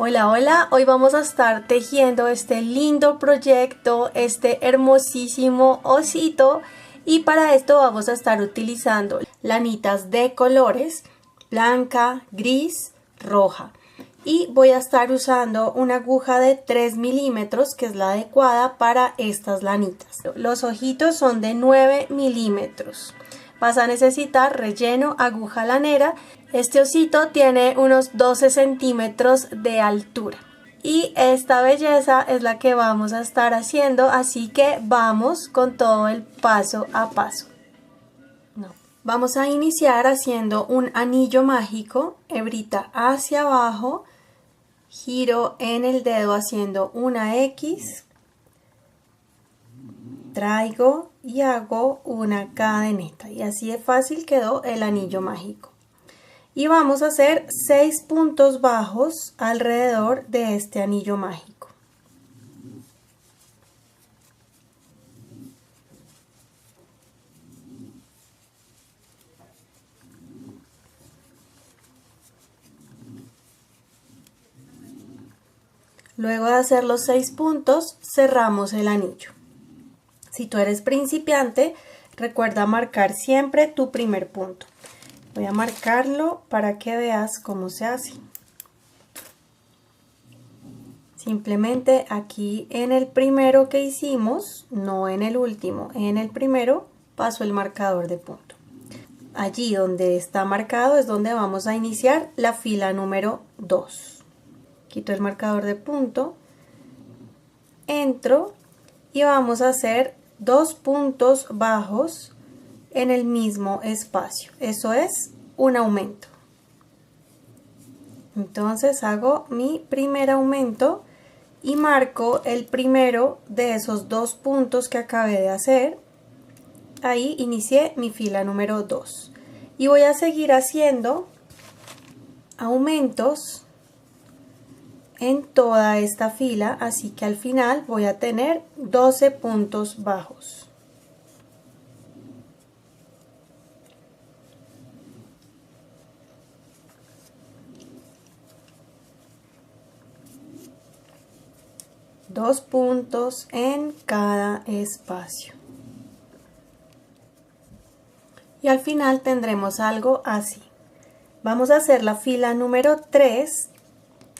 Hola, hola, hoy vamos a estar tejiendo este lindo proyecto, este hermosísimo osito, y para esto vamos a estar utilizando lanitas de colores blanca, gris, roja, y voy a estar usando una aguja de 3 milímetros que es la adecuada para estas lanitas. Los ojitos son de 9 milímetros. Vas a necesitar relleno, aguja lanera. Este osito tiene unos 12 centímetros de altura. Y esta belleza es la que vamos a estar haciendo, así que vamos con todo el paso a paso. Vamos a iniciar haciendo un anillo mágico, hebrita hacia abajo, giro en el dedo haciendo una X, traigo y hago una cadeneta, y así de fácil quedó el anillo mágico. Y vamos a hacer 6 puntos bajos alrededor de este anillo mágico. Luego de hacer los 6 puntos, cerramos el anillo. Si tú eres principiante, recuerda marcar siempre tu primer punto. Voy a marcarlo para que veas cómo se hace. Simplemente aquí en el primero que hicimos, no en el último, en el primero paso el marcador de punto. Allí donde está marcado es donde vamos a iniciar la fila número 2. Quito el marcador de punto, entro y vamos a hacer 2 puntos bajos en el mismo espacio. Eso es un aumento. Entonces hago mi primer aumento y marco el primero de esos 2 puntos que acabé de hacer. Ahí inicié mi fila número 2 y voy a seguir haciendo aumentos en toda esta fila, así que al final voy a tener 12 puntos bajos. Dos puntos en cada espacio. Y al final tendremos algo así. Vamos a hacer la fila número 3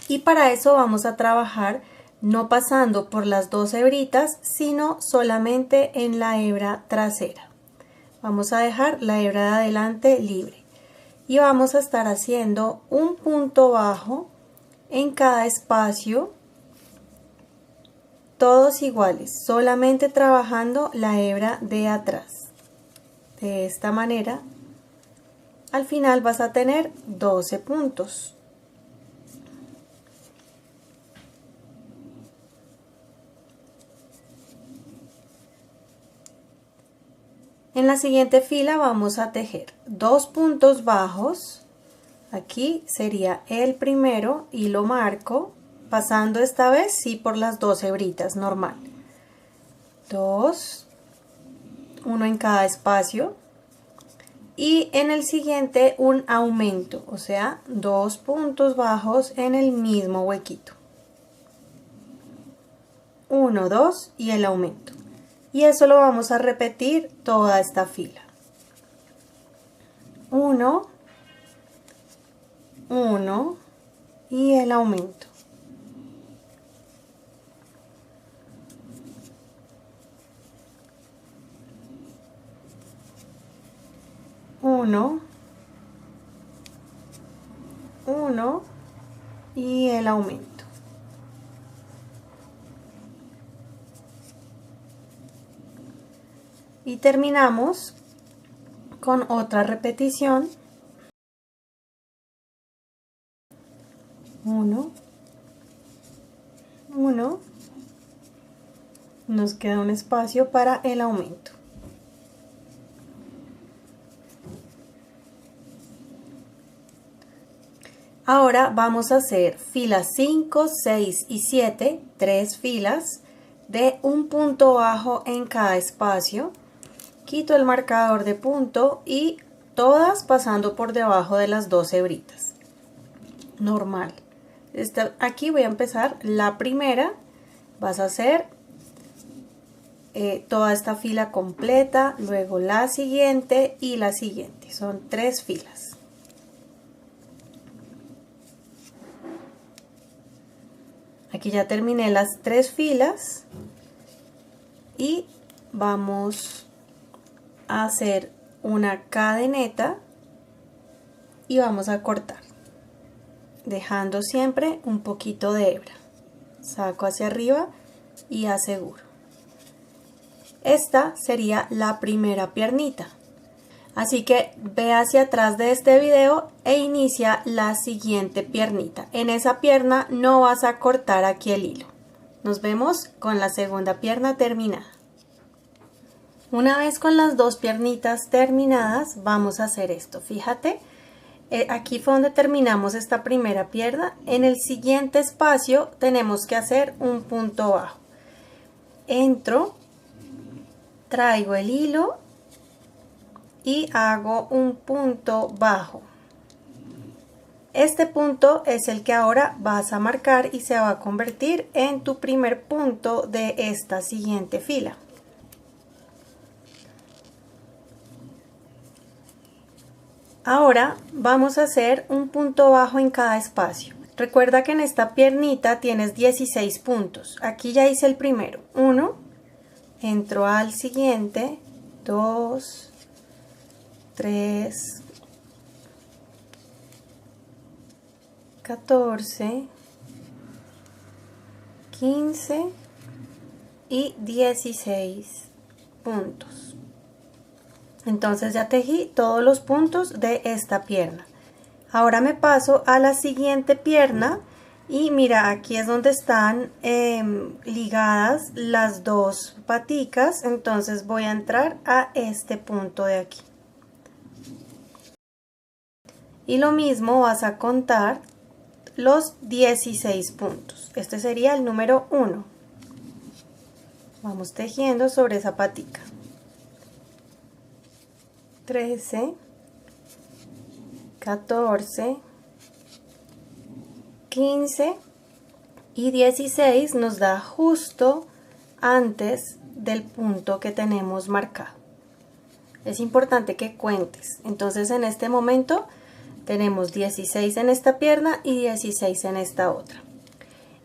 y para eso vamos a trabajar no pasando por las 2 hebritas, sino solamente en la hebra trasera. Vamos a dejar la hebra de adelante libre y vamos a estar haciendo un punto bajo en cada espacio, todos iguales, solamente trabajando la hebra de atrás. De esta manera, al final vas a tener 12 puntos. En la siguiente fila vamos a tejer 2 puntos bajos. Aquí sería el primero y lo marco, pasando esta vez sí por las 2 hebritas normal. 2, uno en cada espacio, y en el siguiente un aumento, o sea, 2 puntos bajos en el mismo huequito. 1, 2 y el aumento. Y eso lo vamos a repetir toda esta fila. 1, 1 y el aumento. 1, 1 y el aumento. Y terminamos con otra repetición. 1, 1, nos queda un espacio para el aumento. Ahora vamos a hacer filas 5, 6 y 7, 3 filas de un punto bajo en cada espacio. Quito el marcador de punto y todas pasando por debajo de las 2 hebritas. Normal. Aquí voy a empezar la primera. Vas a hacer toda esta fila completa, luego la siguiente y la siguiente. Son 3 filas. Aquí ya terminé las 3 filas y vamos a hacer una cadeneta y vamos a cortar, dejando siempre un poquito de hebra. Saco hacia arriba y aseguro. Esta sería la primera piernita. Así que ve hacia atrás de este video e inicia la siguiente piernita. En esa pierna no vas a cortar aquí el hilo. Nos vemos con la segunda pierna terminada. Una vez con las 2 piernitas terminadas, vamos a hacer esto. Fíjate, aquí fue donde terminamos esta primera pierna. En el siguiente espacio tenemos que hacer un punto bajo. Entro, traigo el hilo y hago un punto bajo. Este punto es el que ahora vas a marcar y se va a convertir en tu primer punto de esta siguiente fila. Ahora vamos a hacer un punto bajo en cada espacio. Recuerda que en esta piernita tienes 16 puntos. Aquí ya hice el primero, 1, entro al siguiente, 2, 3, 14, 15 y 16 puntos. Entonces ya tejí todos los puntos de esta pierna. Ahora me paso a la siguiente pierna y mira, aquí es donde están ligadas las 2 paticas. Entonces voy a entrar a este punto de aquí. Y lo mismo vas a contar los 16 puntos. Este sería el número 1. Vamos tejiendo sobre esa patica. 13, 14, 15 y 16 nos da justo antes del punto que tenemos marcado. Es importante que cuentes. Entonces en este momento tenemos 16 en esta pierna y 16 en esta otra.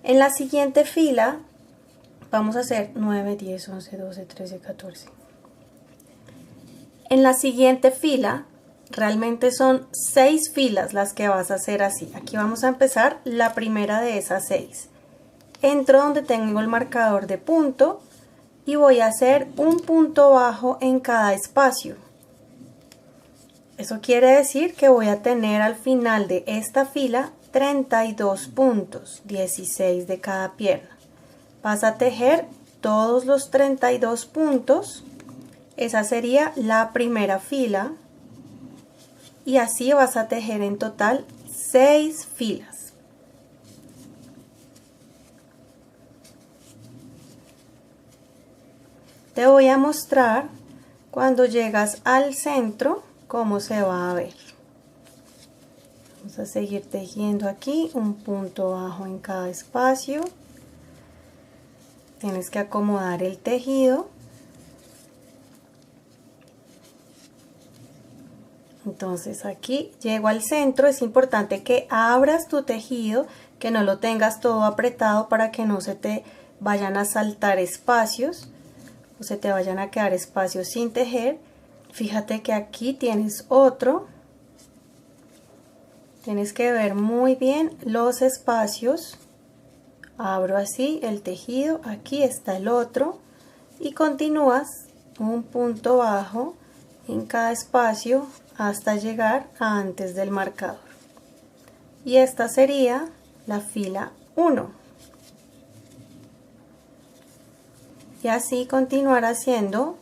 En la siguiente fila vamos a hacer 9, 10, 11, 12, 13, 14. En la siguiente fila realmente son 6 filas las que vas a hacer así. Aquí vamos a empezar la primera de esas 6. Entro donde tengo el marcador de punto y voy a hacer un punto bajo en cada espacio. Eso quiere decir que voy a tener al final de esta fila 32 puntos, 16 de cada pierna. Vas a tejer todos los 32 puntos. Esa sería la primera fila. Y así vas a tejer en total 6 filas. Te voy a mostrar cuando llegas al centro cómo se va a ver. Vamos a seguir tejiendo aquí un punto bajo en cada espacio. Tienes que acomodar el tejido. Entonces aquí llego al centro. Es importante que abras tu tejido, que no lo tengas todo apretado para que no se te vayan a saltar espacios o se te vayan a quedar espacios sin tejer. Fíjate que aquí tienes otro. Tienes que ver muy bien los espacios. Abro así el tejido, aquí está el otro y continúas un punto bajo en cada espacio hasta llegar a antes del marcador. Y esta sería la fila 1. Y así continuar haciendo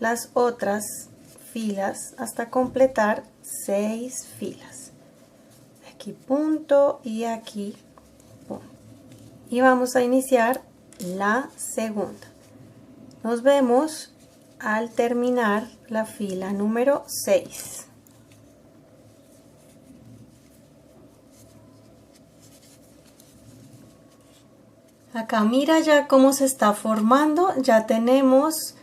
las otras filas hasta completar 6 filas. Aquí punto y aquí punto. Y vamos a iniciar la segunda. Nos vemos al terminar la fila número 6. Acá mira ya cómo se está formando, ya tenemos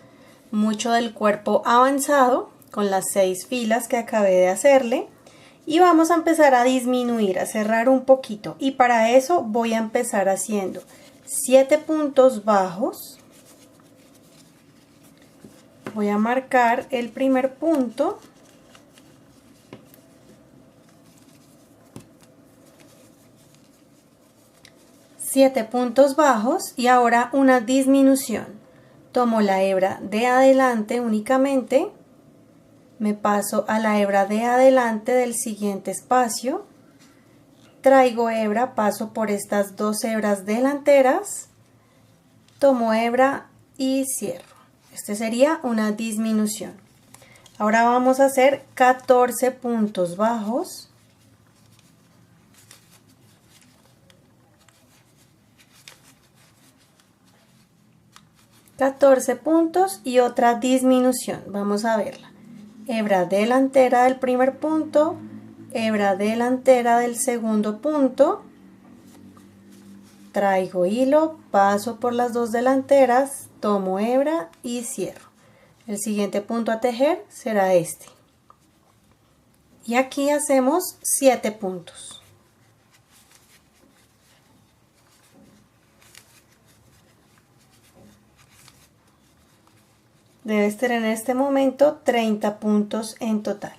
mucho del cuerpo avanzado con las 6 filas que acabé de hacerle y vamos a empezar a disminuir, a cerrar un poquito, y para eso voy a empezar haciendo 7 puntos bajos. Voy a marcar el primer punto, siete puntos bajos y ahora una disminución. Tomo la hebra de adelante únicamente, me paso a la hebra de adelante del siguiente espacio, traigo hebra, paso por estas 2 hebras delanteras, tomo hebra y cierro. Este sería una disminución. Ahora vamos a hacer 14 puntos bajos. 14 puntos y otra disminución. Vamos a verla. Hebra delantera del primer punto, hebra delantera del segundo punto, traigo hilo, paso por las 2 delanteras, tomo hebra y cierro. El siguiente punto a tejer será este. Y aquí hacemos 7 puntos. Debes tener en este momento 30 puntos en total.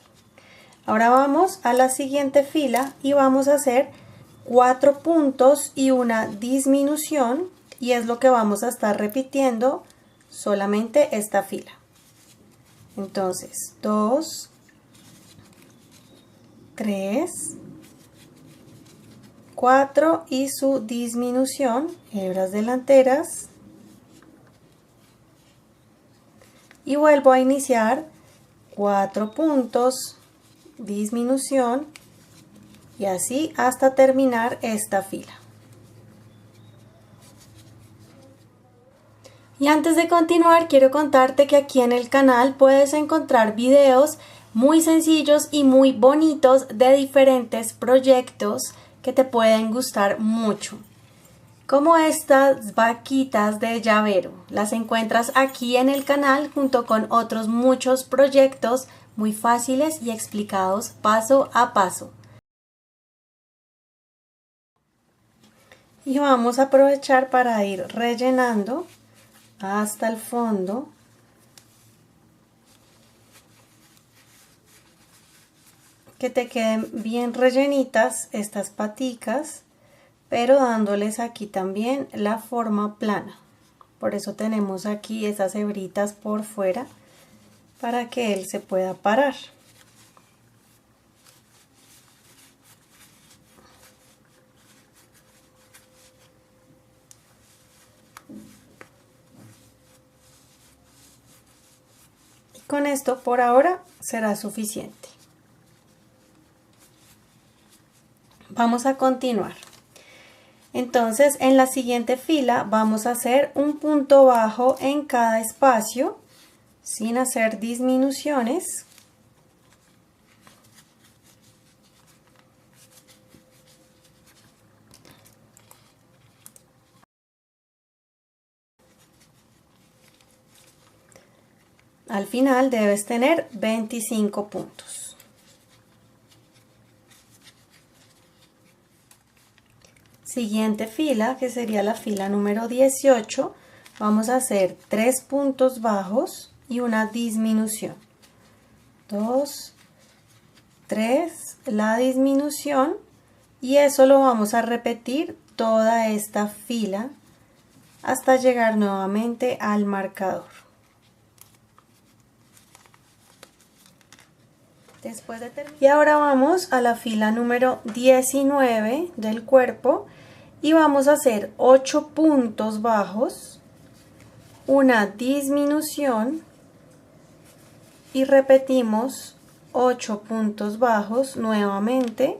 Ahora vamos a la siguiente fila y vamos a hacer 4 puntos y una disminución, y es lo que vamos a estar repitiendo solamente esta fila. Entonces 2, 3, 4 y su disminución, hebras delanteras, y vuelvo a iniciar 4 puntos, disminución, y así hasta terminar esta fila. Y antes de continuar, quiero contarte que aquí en el canal puedes encontrar videos muy sencillos y muy bonitos de diferentes proyectos que te pueden gustar mucho, como estas vaquitas de llavero. Las encuentras aquí en el canal junto con otros muchos proyectos muy fáciles y explicados paso a paso. Y vamos a aprovechar para ir rellenando hasta el fondo. Que te queden bien rellenitas estas paticas, pero dándoles aquí también la forma plana. Por eso tenemos aquí esas hebritas por fuera para que él se pueda parar. Y con esto por ahora será suficiente. Vamos a continuar. Entonces en la siguiente fila vamos a hacer un punto bajo en cada espacio sin hacer disminuciones. Al final debes tener 25 puntos. Siguiente fila, que sería la fila número 18, vamos a hacer 3 puntos bajos y una disminución. 2, 3, la disminución, y eso lo vamos a repetir toda esta fila hasta llegar nuevamente al marcador. Y ahora vamos a la fila número 19 del cuerpo y vamos a hacer 8 puntos bajos, una disminución y repetimos 8 puntos bajos nuevamente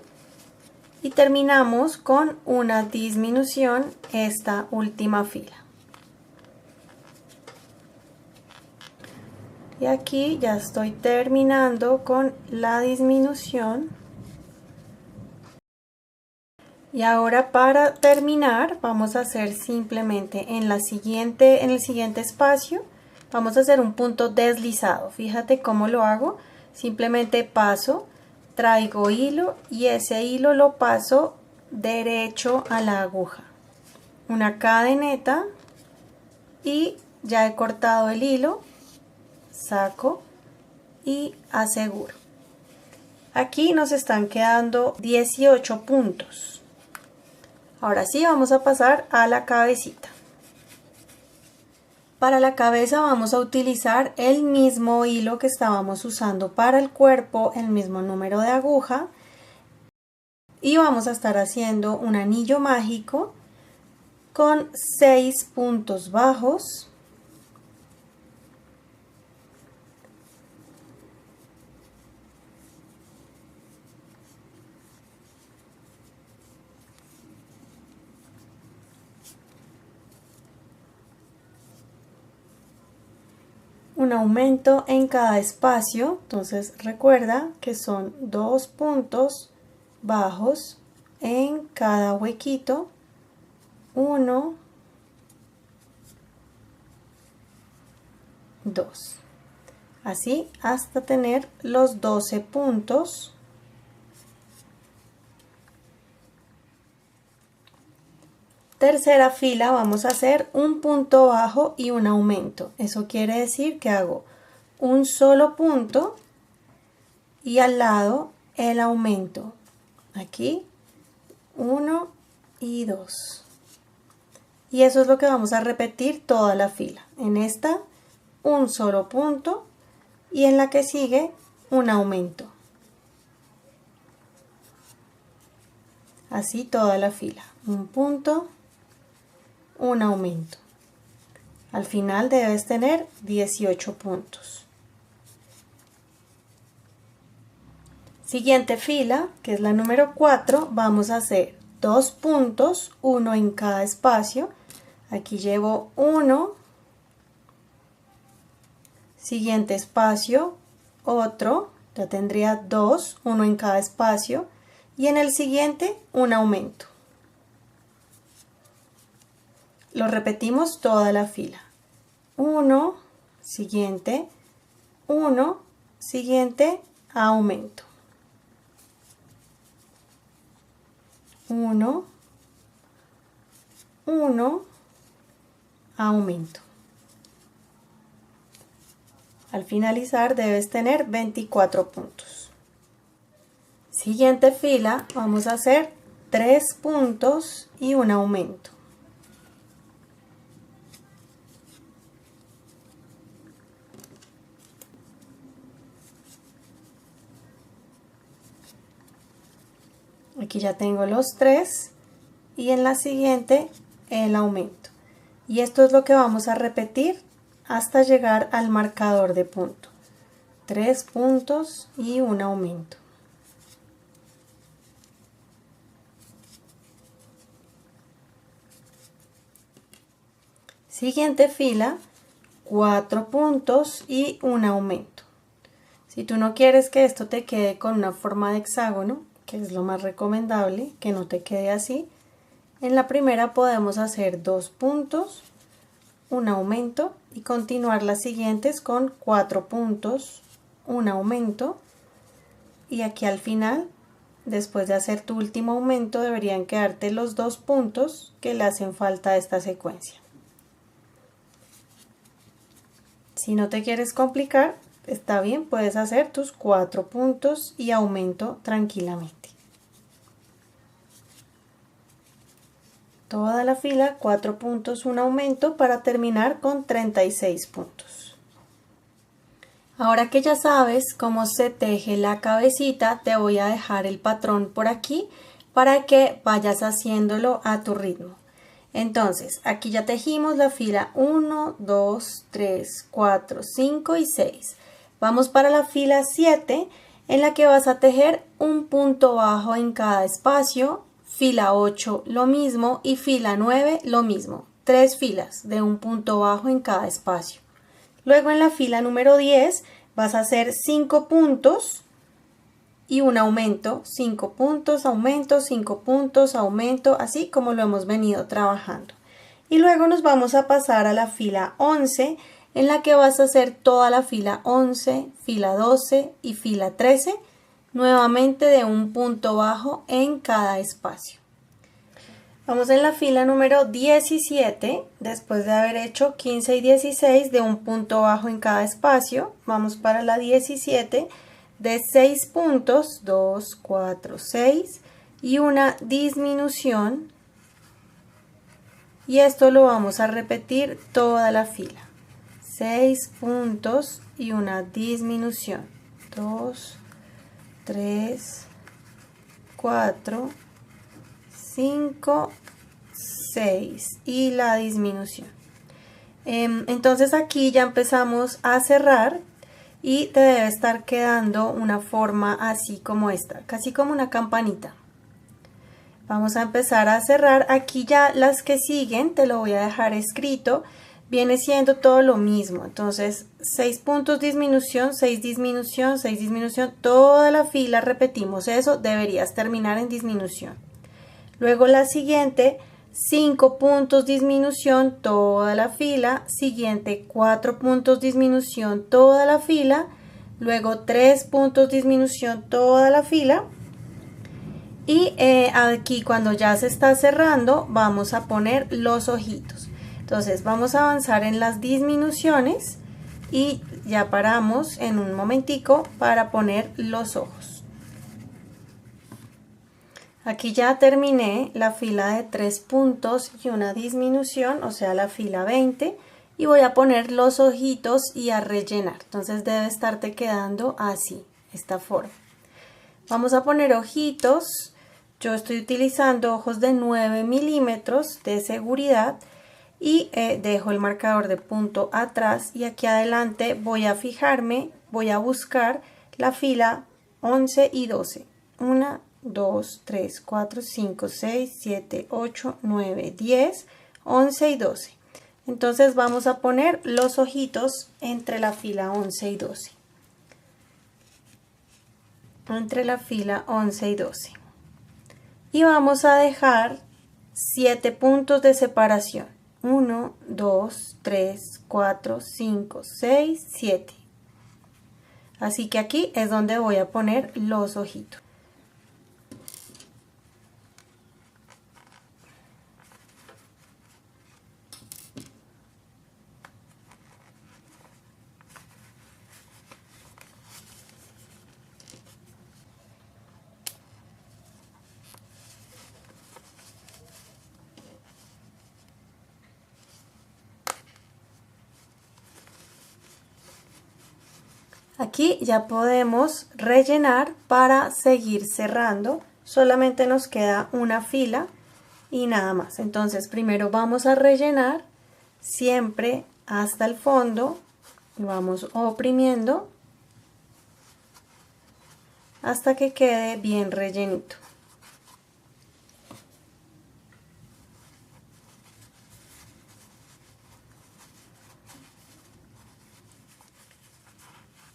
y terminamos con una disminución esta última fila. Y aquí ya estoy terminando con la disminución. Y ahora para terminar vamos a hacer simplemente en el siguiente espacio vamos a hacer un punto deslizado. Fíjate cómo lo hago. Simplemente paso, traigo hilo y ese hilo lo paso derecho a la aguja. Una cadeneta y ya he cortado el hilo, saco y aseguro. Aquí nos están quedando 18 puntos. Ahora sí vamos a pasar a la cabecita. Para la cabeza vamos a utilizar el mismo hilo que estábamos usando para el cuerpo, el mismo número de aguja. Y vamos a estar haciendo un anillo mágico con 6 puntos bajos. Un aumento en cada espacio, entonces recuerda que son 2 puntos bajos en cada huequito, 1, 2, así hasta tener los 12 puntos. Tercera fila vamos a hacer un punto bajo y un aumento. Eso quiere decir que hago un solo punto y al lado el aumento. Aquí 1 y 2. Y eso es lo que vamos a repetir toda la fila. En esta un solo punto y en la que sigue un aumento. Así toda la fila. Un punto, un aumento. Al final debes tener 18 puntos. Siguiente fila, que es la número 4, vamos a hacer 2 puntos, uno en cada espacio. Aquí llevo 1, siguiente espacio, otro, ya tendría 2, uno en cada espacio, y en el siguiente un aumento. Lo repetimos toda la fila. 1, siguiente, 1, siguiente, aumento. 1, 1, aumento. Al finalizar debes tener 24 puntos. Siguiente fila, vamos a hacer 3 puntos y un aumento. Aquí ya tengo los 3 y en la siguiente el aumento. Y esto es lo que vamos a repetir hasta llegar al marcador de punto. 3 puntos y un aumento. Siguiente fila, 4 puntos y un aumento. Si tú no quieres que esto te quede con una forma de hexágono, que es lo más recomendable, que no te quede así, en la primera podemos hacer 2 puntos, un aumento y continuar las siguientes con 4 puntos, un aumento, y aquí al final, después de hacer tu último aumento, deberían quedarte los 2 puntos que le hacen falta a esta secuencia. Si no te quieres complicar, está bien, puedes hacer tus 4 puntos y aumento tranquilamente. Toda la fila, 4 puntos, un aumento para terminar con 36 puntos. Ahora que ya sabes cómo se teje la cabecita, te voy a dejar el patrón por aquí para que vayas haciéndolo a tu ritmo. Entonces, aquí ya tejimos la fila 1, 2, 3, 4, 5 y 6. Vamos para la fila 7 en la que vas a tejer un punto bajo en cada espacio, fila 8 lo mismo y fila 9 lo mismo. 3 filas de un punto bajo en cada espacio. Luego en la fila número 10 vas a hacer 5 puntos y un aumento, 5 puntos, aumento, 5 puntos, aumento, así como lo hemos venido trabajando. Y luego nos vamos a pasar a la fila 11, en la que vas a hacer toda la fila 11, fila 12 y fila 13, nuevamente de un punto bajo en cada espacio. Vamos en la fila número 17, después de haber hecho 15 y 16 de un punto bajo en cada espacio, vamos para la 17 de 6 puntos, 2, 4, 6 y una disminución, y esto lo vamos a repetir toda la fila. 6 puntos y una disminución, 2, 3, 4, 5, 6 y la disminución. Entonces aquí ya empezamos a cerrar y te debe estar quedando una forma así como esta, casi como una campanita. Vamos a empezar a cerrar. Aquí ya las que siguen te lo voy a dejar escrito, viene siendo todo lo mismo. Entonces 6 puntos disminución, 6 disminución, 6 disminución, toda la fila repetimos eso, deberías terminar en disminución. Luego la siguiente, 5 puntos disminución, toda la fila, siguiente 4 puntos disminución, toda la fila, luego 3 puntos disminución, toda la fila, y aquí cuando ya se está cerrando vamos a poner los ojitos. Entonces vamos a avanzar en las disminuciones y ya paramos en un momentico para poner los ojos. Aquí ya terminé la fila de 3 puntos y una disminución, o sea la fila 20, y voy a poner los ojitos y a rellenar. Entonces debe estarte quedando así, esta forma. Vamos a poner ojitos. Yo estoy utilizando ojos de 9 milímetros de seguridad y dejo el marcador de punto atrás, y aquí adelante voy a fijarme, voy a buscar la fila 11 y 12. 1, 2, 3, 4, 5, 6, 7, 8, 9, 10, 11 y 12. Entonces vamos a poner los ojitos entre la fila 11 y 12. Entre la fila 11 y 12. Y vamos a dejar 7 puntos de separación. 1, 2, 3, 4, 5, 6, 7. Así que aquí es donde voy a poner los ojitos. Aquí ya podemos rellenar para seguir cerrando. Solamente nos queda una fila y nada más. Entonces primero vamos a rellenar siempre hasta el fondo. Vamos oprimiendo hasta que quede bien rellenito.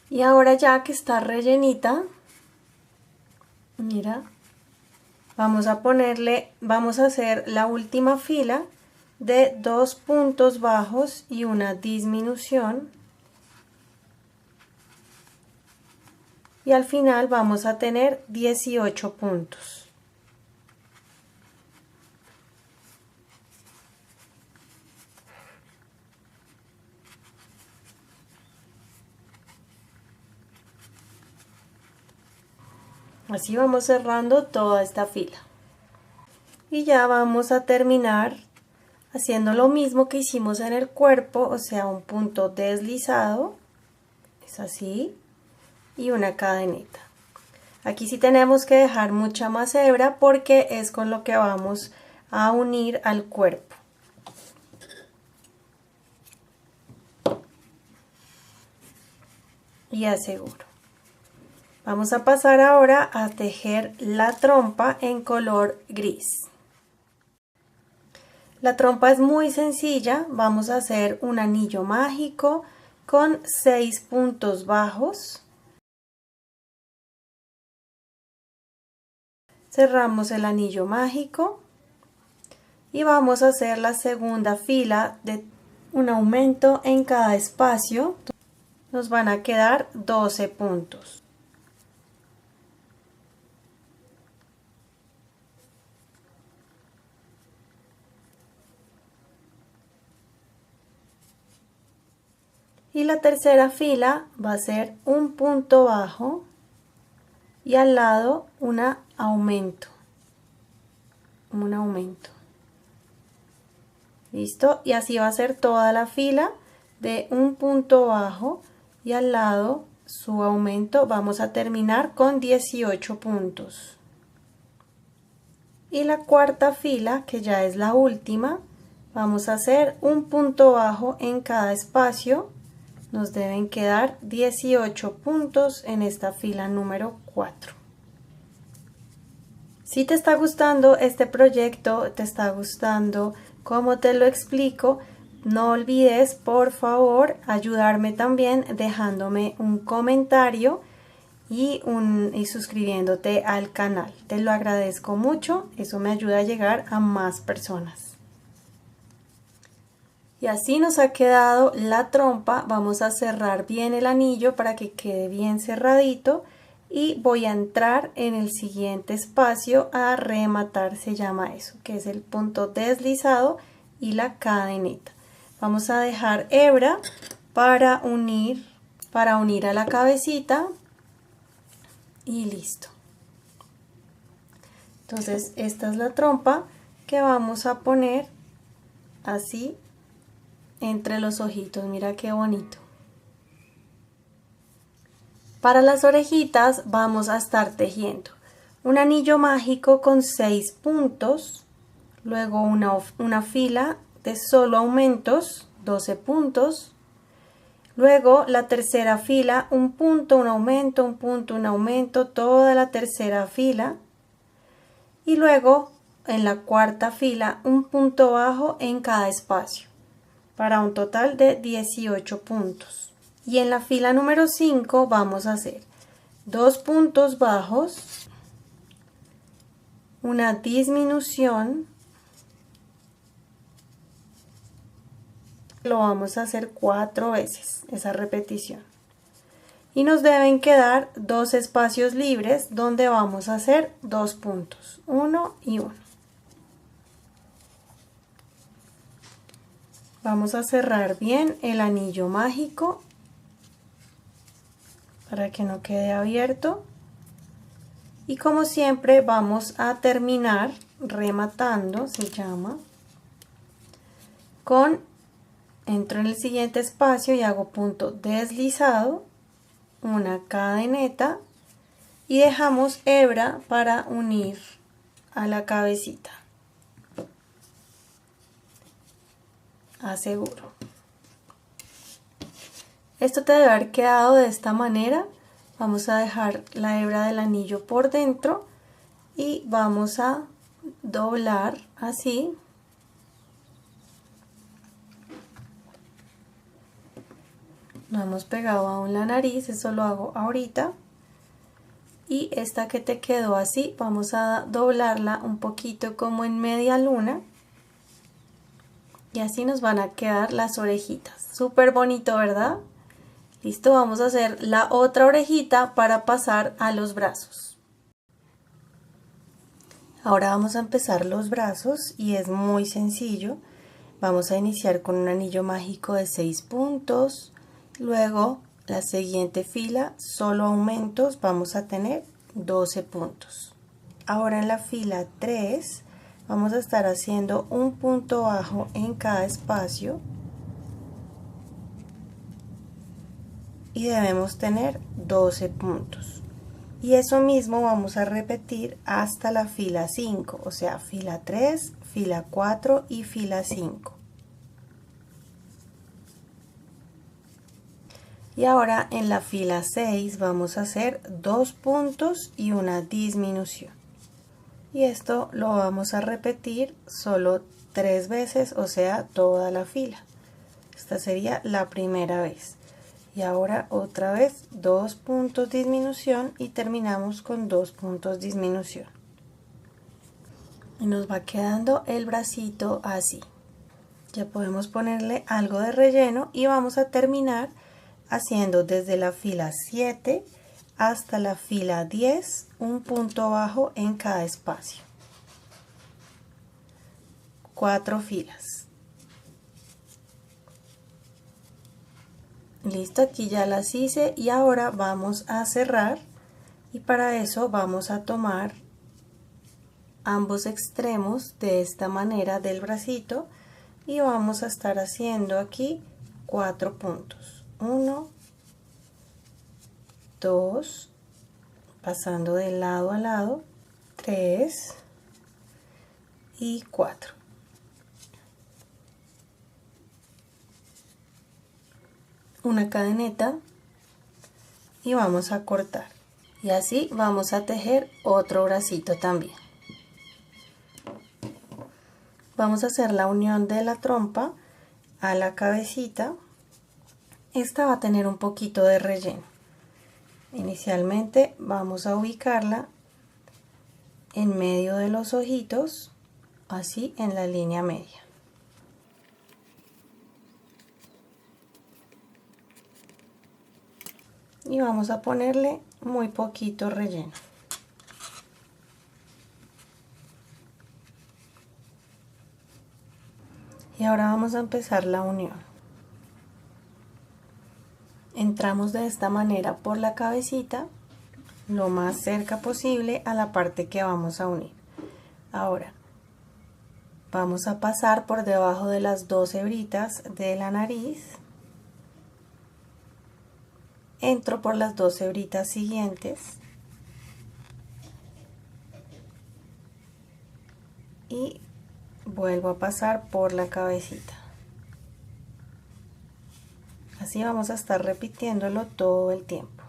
Y ahora ya que está rellenita, mira, vamos a hacer la última fila de 2 puntos bajos y una disminución. Y al final vamos a tener 18 puntos. Así vamos cerrando toda esta fila. Y ya vamos a terminar haciendo lo mismo que hicimos en el cuerpo, o sea, un punto deslizado, es así, y una cadeneta. Aquí sí tenemos que dejar mucha más hebra porque es con lo que vamos a unir al cuerpo. Y aseguro. Vamos a pasar ahora a tejer la trompa en color gris. La trompa es muy sencilla, vamos a hacer un anillo mágico con 6 puntos bajos. cerramos el anillo mágico y vamos a hacer la segunda fila de un aumento en cada espacio. Nos van a quedar 12 puntos. Y la tercera fila va a ser un punto bajo y al lado un aumento. ¿Listo? Y así va a ser toda la fila de un punto bajo y al lado su aumento. Vamos a terminar con 18 puntos. Y la cuarta fila, que ya es la última, vamos a hacer un punto bajo en cada espacio. Nos deben quedar 18 puntos en esta fila número 4. Si te está gustando este proyecto, te está gustando cómo te lo explico, no olvides por favor ayudarme también dejándome un comentario y suscribiéndote al canal. Te lo agradezco mucho, eso me ayuda a llegar a más personas. Y así nos ha quedado la trompa. Vamos a cerrar bien el anillo para que quede bien cerradito y voy a entrar en el siguiente espacio a rematar, se llama eso, que es el punto deslizado y la cadeneta. Vamos a dejar hebra para unir a la cabecita y listo. Entonces esta es la trompa que vamos a poner así entre los ojitos. Mira qué bonito. Para las orejitas vamos a estar tejiendo un anillo mágico con 6 puntos, luego una fila de solo aumentos, 12 puntos, luego la tercera fila, un punto, un aumento, un punto, un aumento, toda la tercera fila, y luego en la cuarta fila un punto bajo en cada espacio, para un total de 18 puntos. Y en la fila número 5 vamos a hacer 2 puntos bajos, una disminución, lo vamos a hacer 4 veces esa repetición, y nos deben quedar 2 espacios libres donde vamos a hacer 2 puntos, 1 y 1. Vamos a cerrar bien el anillo mágico para que no quede abierto. Y como siempre vamos a terminar rematando, se llama, entro en el siguiente espacio y hago punto deslizado, una cadeneta y dejamos hebra para unir a la cabecita. Aseguro. Esto te debe haber quedado de esta manera. Vamos a dejar la hebra del anillo por dentro y vamos a doblar así. No hemos pegado aún la nariz, eso lo hago ahorita. Y esta que te quedó así, vamos a doblarla un poquito como en media luna. Y así nos van a quedar las orejitas. Súper bonito, ¿verdad? Listo, vamos a hacer la otra orejita para pasar a los brazos. Ahora vamos a empezar los brazos y es muy sencillo. Vamos a iniciar con un anillo mágico de 6 puntos. Luego, la siguiente fila, solo aumentos, vamos a tener 12 puntos. Ahora en la fila 3 vamos a estar haciendo un punto bajo en cada espacio y debemos tener 12 puntos. Y eso mismo vamos a repetir hasta la fila 5, o sea, fila 3, fila 4 y fila 5. Y ahora en la fila 6 vamos a hacer 2 puntos y una disminución. Y esto lo vamos a repetir solo 3 veces, o sea, toda la fila. Esta sería la primera vez. Y ahora otra vez 2 puntos disminución y terminamos con 2 puntos disminución. y nos va quedando el bracito así. Ya podemos ponerle algo de relleno y vamos a terminar haciendo desde la fila 7 hasta la fila 10 un punto bajo en cada espacio. 4 filas. Listo, aquí ya las hice y ahora vamos a cerrar, y para eso vamos a tomar ambos extremos de esta manera del bracito y vamos a estar haciendo aquí 4 puntos. 1, 2, pasando de lado a lado, 3 y 4. Una cadeneta y vamos a cortar, y así vamos a tejer otro bracito también. Vamos a hacer la unión de la trompa a la cabecita. Esta va a tener un poquito de relleno. Inicialmente vamos a ubicarla en medio de los ojitos, así en la línea media. Y vamos a ponerle muy poquito relleno. Y ahora vamos a empezar la unión. Entramos de esta manera por la cabecita, lo más cerca posible a la parte que vamos a unir. Ahora vamos a pasar por debajo de las 2 hebritas de la nariz. Entro por las 2 hebritas siguientes y vuelvo a pasar por la cabecita. Así vamos a estar repitiéndolo todo el tiempo.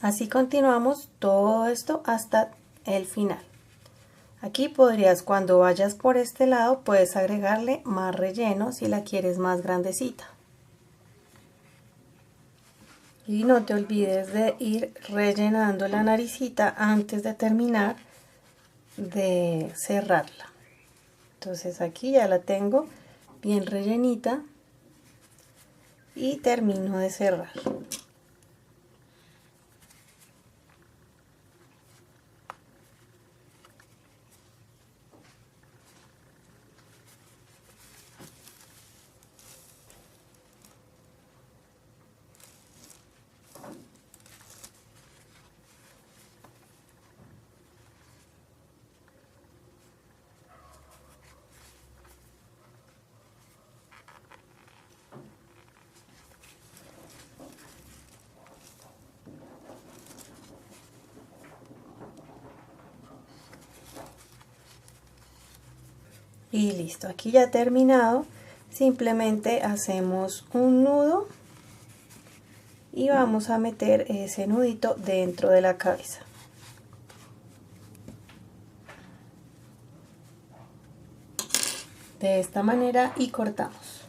Así continuamos todo esto hasta el final. Aquí podrías, cuando vayas por este lado, puedes agregarle más relleno si la quieres más grandecita. Y no te olvides de ir rellenando la naricita antes de terminar de cerrarla. Entonces aquí ya la tengo bien rellenita y termino de cerrar. Y listo, aquí ya terminado. Simplemente hacemos un nudo y vamos a meter ese nudito dentro de la cabeza. De esta manera y cortamos.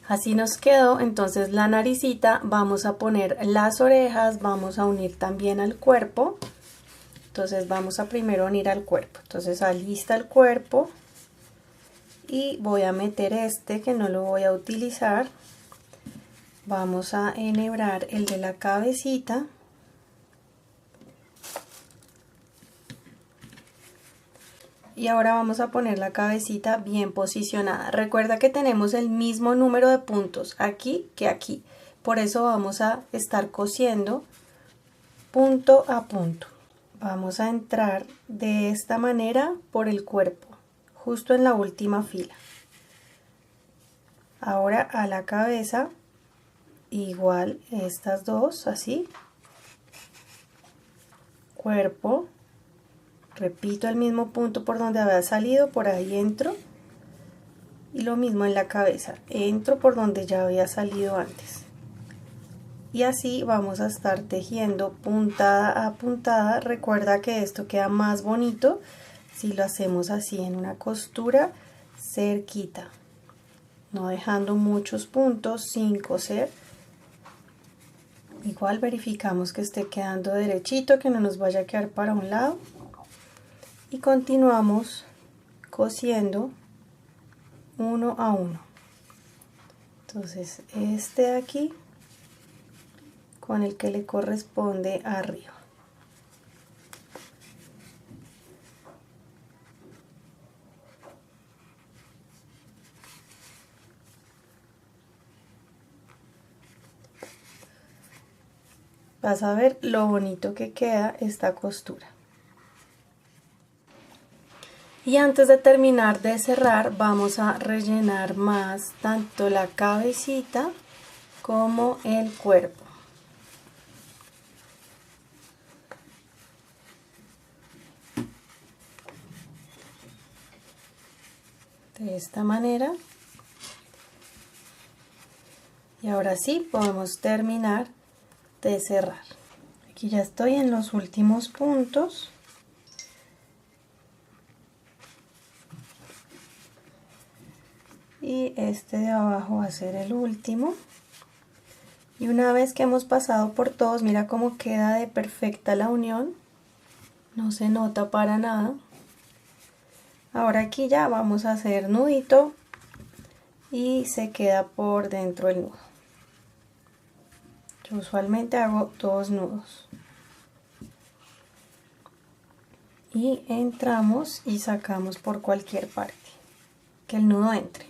Así nos quedó. Entonces la naricita, vamos a poner las orejas, vamos a unir también al cuerpo. Entonces vamos a primero unir al cuerpo. Entonces alista el cuerpo y voy a meter este que no lo voy a utilizar. Vamos a enhebrar el de la cabecita. Y ahora vamos a poner la cabecita bien posicionada. Recuerda que tenemos el mismo número de puntos aquí que aquí. Por eso vamos a estar cosiendo punto a punto. Vamos a entrar de esta manera por el cuerpo, justo en la última fila. Ahora a la cabeza, igual estas dos, así. Cuerpo. Repito el mismo punto por donde había salido, por ahí entro. Y lo mismo en la cabeza, entro por donde ya había salido antes. y así vamos a estar tejiendo puntada a puntada. Recuerda que esto queda más bonito si lo hacemos así en una costura cerquita, no dejando muchos puntos sin coser. Igual verificamos que esté quedando derechito, que no nos vaya a quedar para un lado, y continuamos cosiendo uno a uno. Entonces este de aquí con el que le corresponde arriba. Vas a ver lo bonito que queda esta costura. Y antes de terminar de cerrar, vamos a rellenar más tanto la cabecita como el cuerpo. De esta manera. Y ahora sí podemos terminar de cerrar. Aquí ya estoy en los últimos puntos. Y este de abajo va a ser el último. Y una vez que hemos pasado por todos, mira cómo queda de perfecta la unión. No se nota para nada. Ahora aquí ya vamos a hacer nudito y se queda por dentro el nudo. Yo usualmente hago 2 nudos. Y entramos y sacamos por cualquier parte. Que el nudo entre.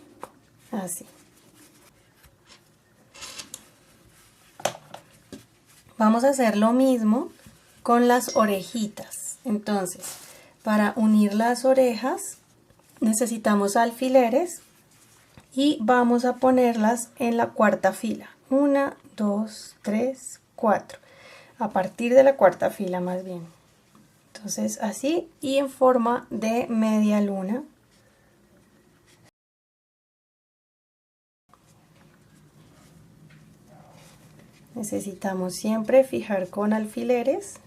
Así. Vamos a hacer lo mismo con las orejitas. Entonces, para unir las orejas necesitamos alfileres y vamos a ponerlas en la cuarta fila. 1, 2, 3, 4. A partir de la cuarta fila más bien. Entonces así y en forma de media luna. Necesitamos siempre fijar con alfileres.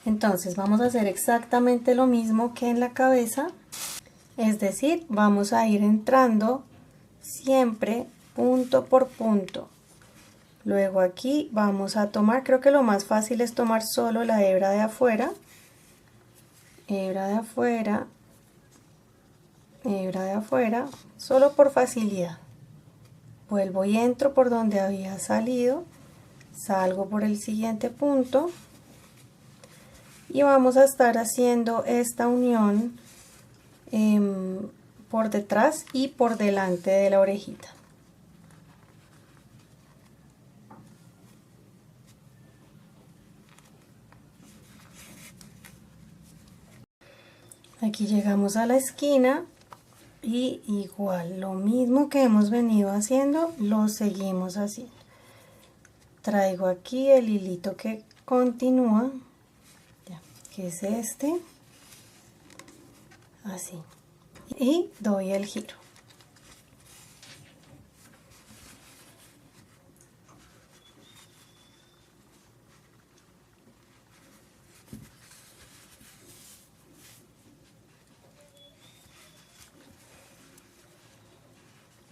Entonces vamos a hacer exactamente lo mismo que en la cabeza, es decir, vamos a ir entrando siempre punto por punto. Luego aquí vamos a tomar, creo que lo más fácil es tomar solo la hebra de afuera, hebra de afuera, hebra de afuera, solo por facilidad. Vuelvo y entro por donde había salido. Salgo por el siguiente punto y vamos a estar haciendo esta unión por detrás y por delante de la orejita. Aquí llegamos a la esquina y igual lo mismo que hemos venido haciendo lo seguimos haciendo. Traigo aquí el hilito que continúa, ya, que es este, así, y doy el giro.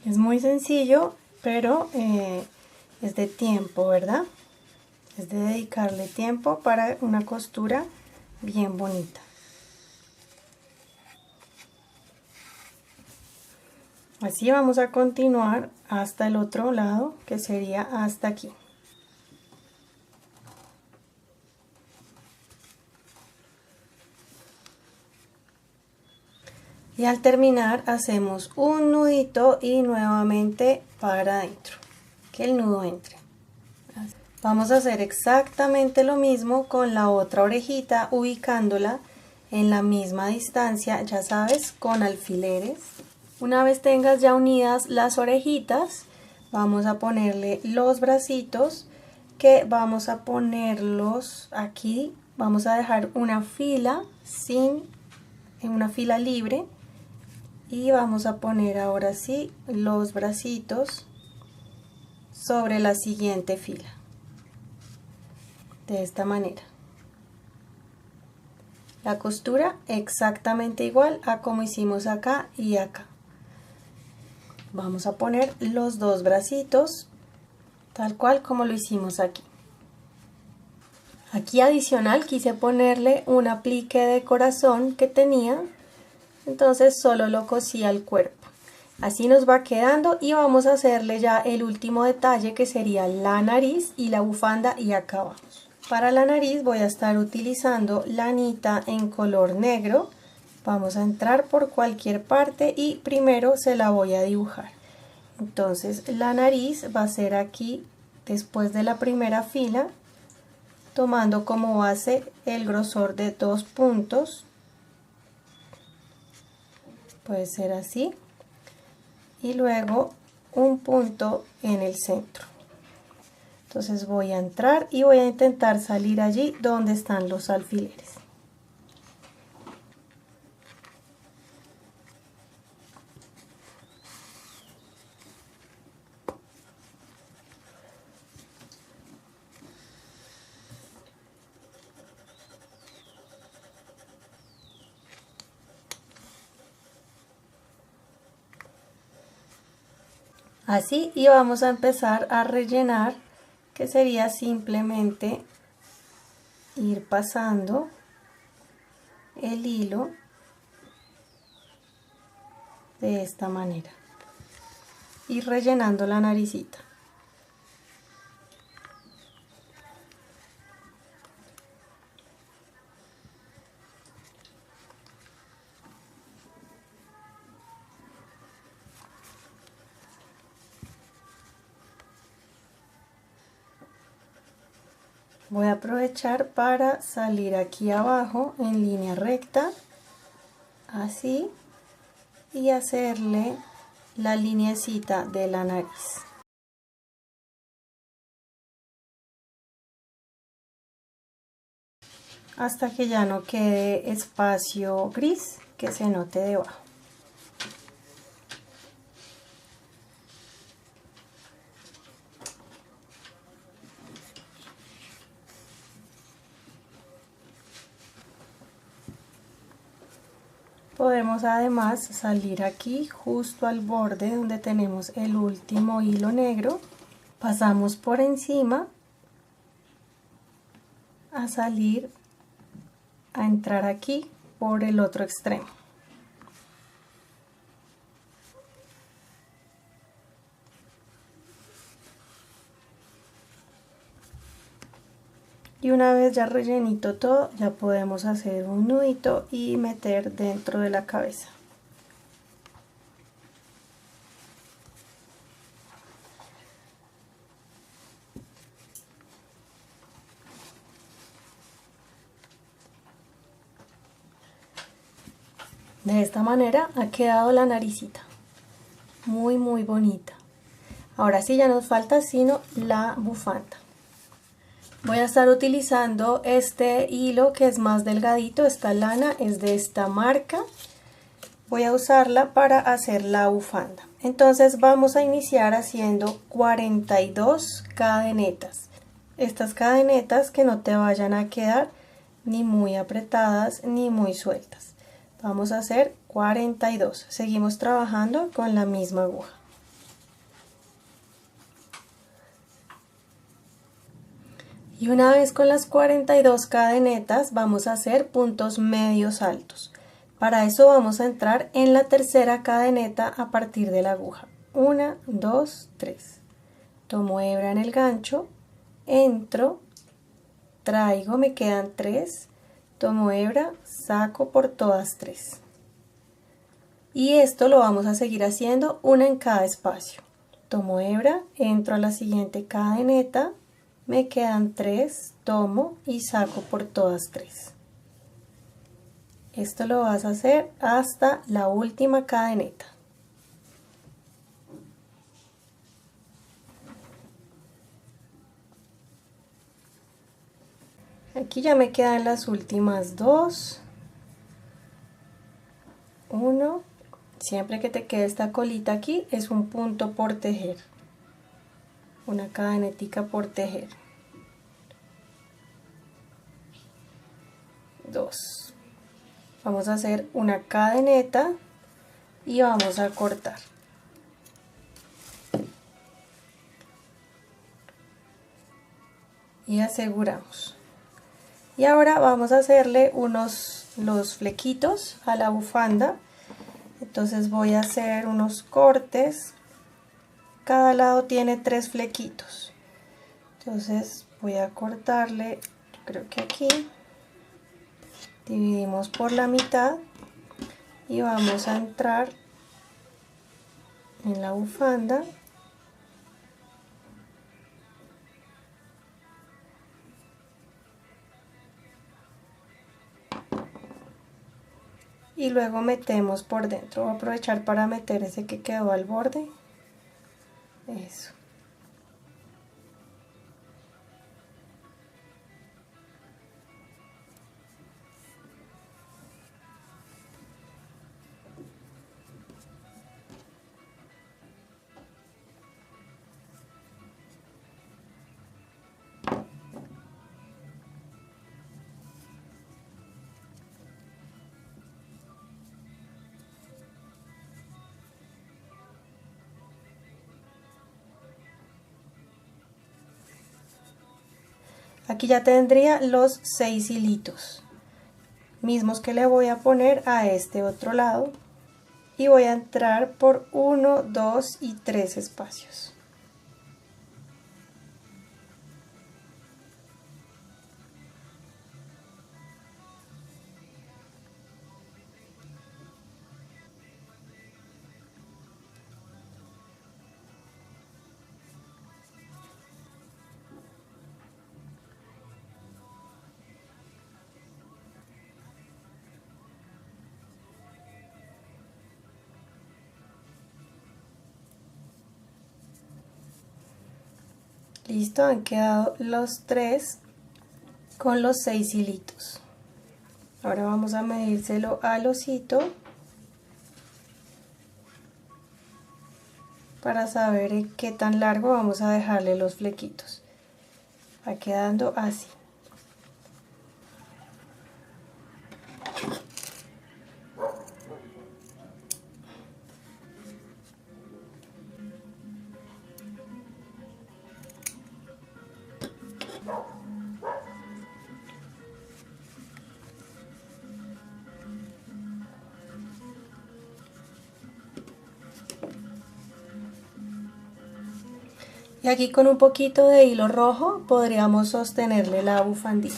Es muy sencillo, pero es de tiempo, ¿verdad? Es de dedicarle tiempo para una costura bien bonita. Así vamos a continuar hasta el otro lado, que sería hasta aquí. Y al terminar hacemos un nudito y nuevamente para adentro, que el nudo entre. Vamos a hacer exactamente lo mismo con la otra orejita, ubicándola en la misma distancia, ya sabes, con alfileres. Una vez tengas ya unidas las orejitas, vamos a ponerle los bracitos, que vamos a ponerlos aquí. Vamos a dejar una fila en una fila libre y vamos a poner ahora sí los bracitos sobre la siguiente fila. de esta manera. La costura exactamente igual a como hicimos acá y acá. Vamos a poner los dos bracitos tal cual como lo hicimos aquí. Aquí adicional quise ponerle un aplique de corazón que tenía, entonces solo lo cosí al cuerpo. Así nos va quedando y vamos a hacerle ya el último detalle, que sería la nariz y la bufanda, y acá vamos. Para la nariz voy a estar utilizando lanita en color negro. Vamos a entrar por cualquier parte y primero se la voy a dibujar. Entonces la nariz va a ser aquí después de la primera fila, tomando como base el grosor de 2 puntos. Puede ser así. Y luego un punto en el centro. Entonces voy a entrar y voy a intentar salir allí donde están los alfileres. Así, y vamos a empezar a rellenar, que sería simplemente ir pasando el hilo de esta manera y rellenando la naricita. Voy a aprovechar para salir aquí abajo en línea recta, así, y hacerle la lineecita de la nariz. Hasta que ya no quede espacio gris que se note debajo. Podemos además salir aquí justo al borde donde tenemos el último hilo negro, pasamos por encima a salir a entrar aquí por el otro extremo. Y una vez ya rellenito todo, ya podemos hacer un nudito y meter dentro de la cabeza. De esta manera ha quedado la naricita. Muy bonita. Ahora sí ya nos falta sino la bufanda. Voy a estar utilizando este hilo que es más delgadito, esta lana es de esta marca. Voy a usarla para hacer la bufanda. Entonces vamos a iniciar haciendo 42 cadenetas. Estas cadenetas que no te vayan a quedar ni muy apretadas ni muy sueltas. Vamos a hacer 42. Seguimos trabajando con la misma aguja. Y una vez con las 42 cadenetas vamos a hacer puntos medios altos. Para eso vamos a entrar en la tercera cadeneta a partir de la aguja. 1, 2, 3. Tomo hebra en el gancho, entro, traigo, me quedan 3, tomo hebra, saco por todas 3. Y esto lo vamos a seguir haciendo una en cada espacio. Tomo hebra, entro a la siguiente cadeneta, me quedan 3, tomo y saco por todas 3. Esto lo vas a hacer hasta la última cadeneta. Aquí ya me quedan las últimas 2. 1. Siempre que te quede esta colita aquí es un punto por tejer. Una cadenetica por tejer. 2. Vamos a hacer una cadeneta y vamos a cortar. Y aseguramos. Y ahora vamos a hacerle los flequitos a la bufanda. Entonces voy a hacer unos cortes. Cada lado tiene 3 flequitos. Entonces voy a cortarle, yo creo que aquí. Dividimos por la mitad y vamos a entrar en la bufanda. Y luego metemos por dentro. Voy a aprovechar para meter ese que quedó al borde. Eso. Aquí ya tendría los 6 hilitos mismos que le voy a poner a este otro lado y voy a entrar por 1, 2 y 3 espacios. Listo, han quedado los 3 con los 6 hilitos. Ahora vamos a medírselo al osito para saber en qué tan largo vamos a dejarle los flequitos. Va quedando así. Y aquí con un poquito de hilo rojo podríamos sostenerle la bufandita.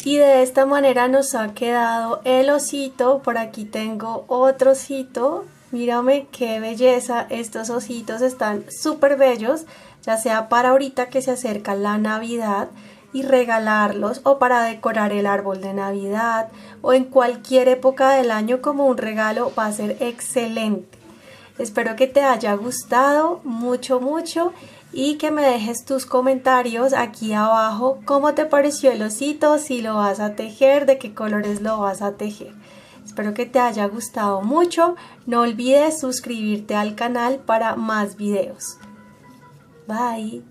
Y de esta manera nos ha quedado el osito. Por aquí tengo otro osito. Mírame qué belleza. Estos ositos están súper bellos, ya sea para ahorita que se acerca la Navidad y regalarlos, o para decorar el árbol de Navidad, o en cualquier época del año como un regalo. Va a ser excelente. Espero que te haya gustado mucho y que me dejes tus comentarios aquí abajo. ¿Cómo te pareció el osito? Si lo vas a tejer, de qué colores lo vas a tejer. Espero que te haya gustado mucho. No olvides suscribirte al canal para más videos. Bye.